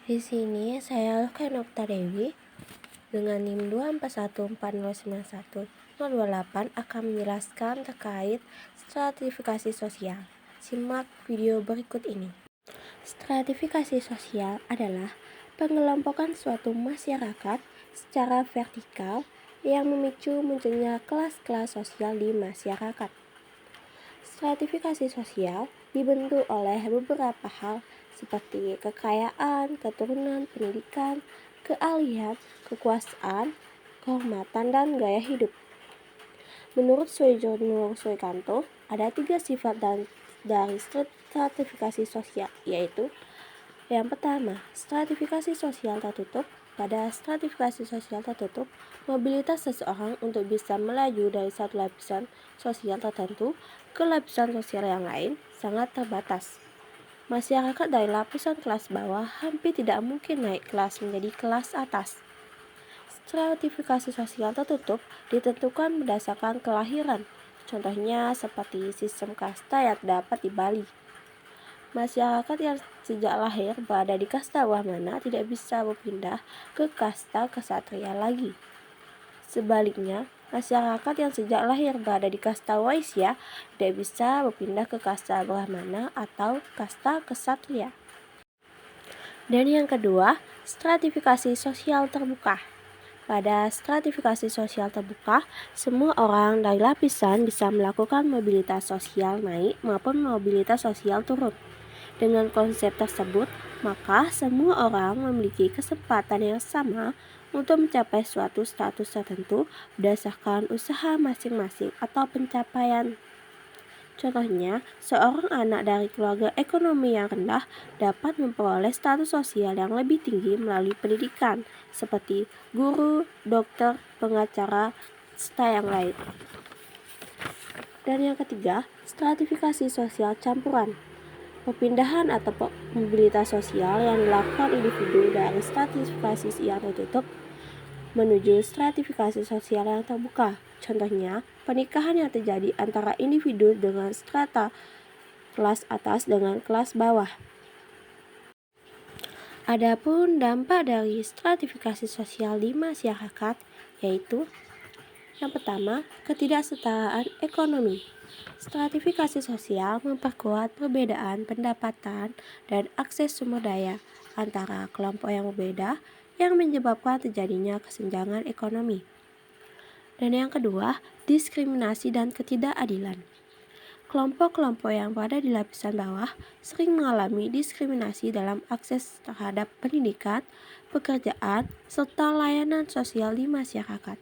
Di sini saya Loka Nokta Dewi dengan NIM 241409128 akan menjelaskan terkait stratifikasi sosial. Simak video berikut ini. Stratifikasi sosial adalah pengelompokan suatu masyarakat secara vertikal yang memicu munculnya kelas-kelas sosial di masyarakat. Stratifikasi sosial dibentuk oleh beberapa hal seperti kekayaan, keturunan, pendidikan, keahlian, kekuasaan, kehormatan, dan gaya hidup. Menurut Soejono Soekanto, ada 3 sifat dari stratifikasi sosial, yaitu yang pertama, stratifikasi sosial tertutup. Pada stratifikasi sosial tertutup, mobilitas seseorang untuk bisa melaju dari satu lapisan sosial tertentu ke lapisan sosial yang lain sangat terbatas. Masyarakat dari lapisan kelas bawah hampir tidak mungkin naik kelas menjadi kelas atas. Stratifikasi sosial tertutup ditentukan berdasarkan kelahiran, contohnya seperti sistem kasta yang terdapat di Bali. Masyarakat yang sejak lahir berada di kasta Brahmana tidak bisa berpindah ke kasta kesatria lagi. Sebaliknya, masyarakat yang sejak lahir berada di kasta Waisya tidak bisa berpindah ke kasta Brahmana atau kasta kesatria. Dan yang kedua, stratifikasi sosial terbuka. Pada stratifikasi sosial terbuka, semua orang dari lapisan bisa melakukan mobilitas sosial naik maupun mobilitas sosial turun. Dengan konsep tersebut, maka semua orang memiliki kesempatan yang sama untuk mencapai suatu status tertentu berdasarkan usaha masing-masing atau pencapaian. Contohnya, seorang anak dari keluarga ekonomi yang rendah dapat memperoleh status sosial yang lebih tinggi melalui pendidikan, seperti guru, dokter, pengacara, serta yang lain. Dan yang ketiga, stratifikasi sosial campuran. Perpindahan atau mobilitas sosial yang dilakukan individu dari stratifikasi yang tertutup menuju stratifikasi sosial yang terbuka. Contohnya, pernikahan yang terjadi antara individu dengan strata kelas atas dengan kelas bawah. Adapun dampak dari stratifikasi sosial di masyarakat yaitu yang pertama, ketidaksetaraan ekonomi. Stratifikasi sosial memperkuat perbedaan pendapatan dan akses sumber daya antara kelompok yang berbeda yang menyebabkan terjadinya kesenjangan ekonomi. Dan yang kedua, diskriminasi dan ketidakadilan. Kelompok-kelompok yang berada di lapisan bawah sering mengalami diskriminasi dalam akses terhadap pendidikan, pekerjaan, serta layanan sosial di masyarakat.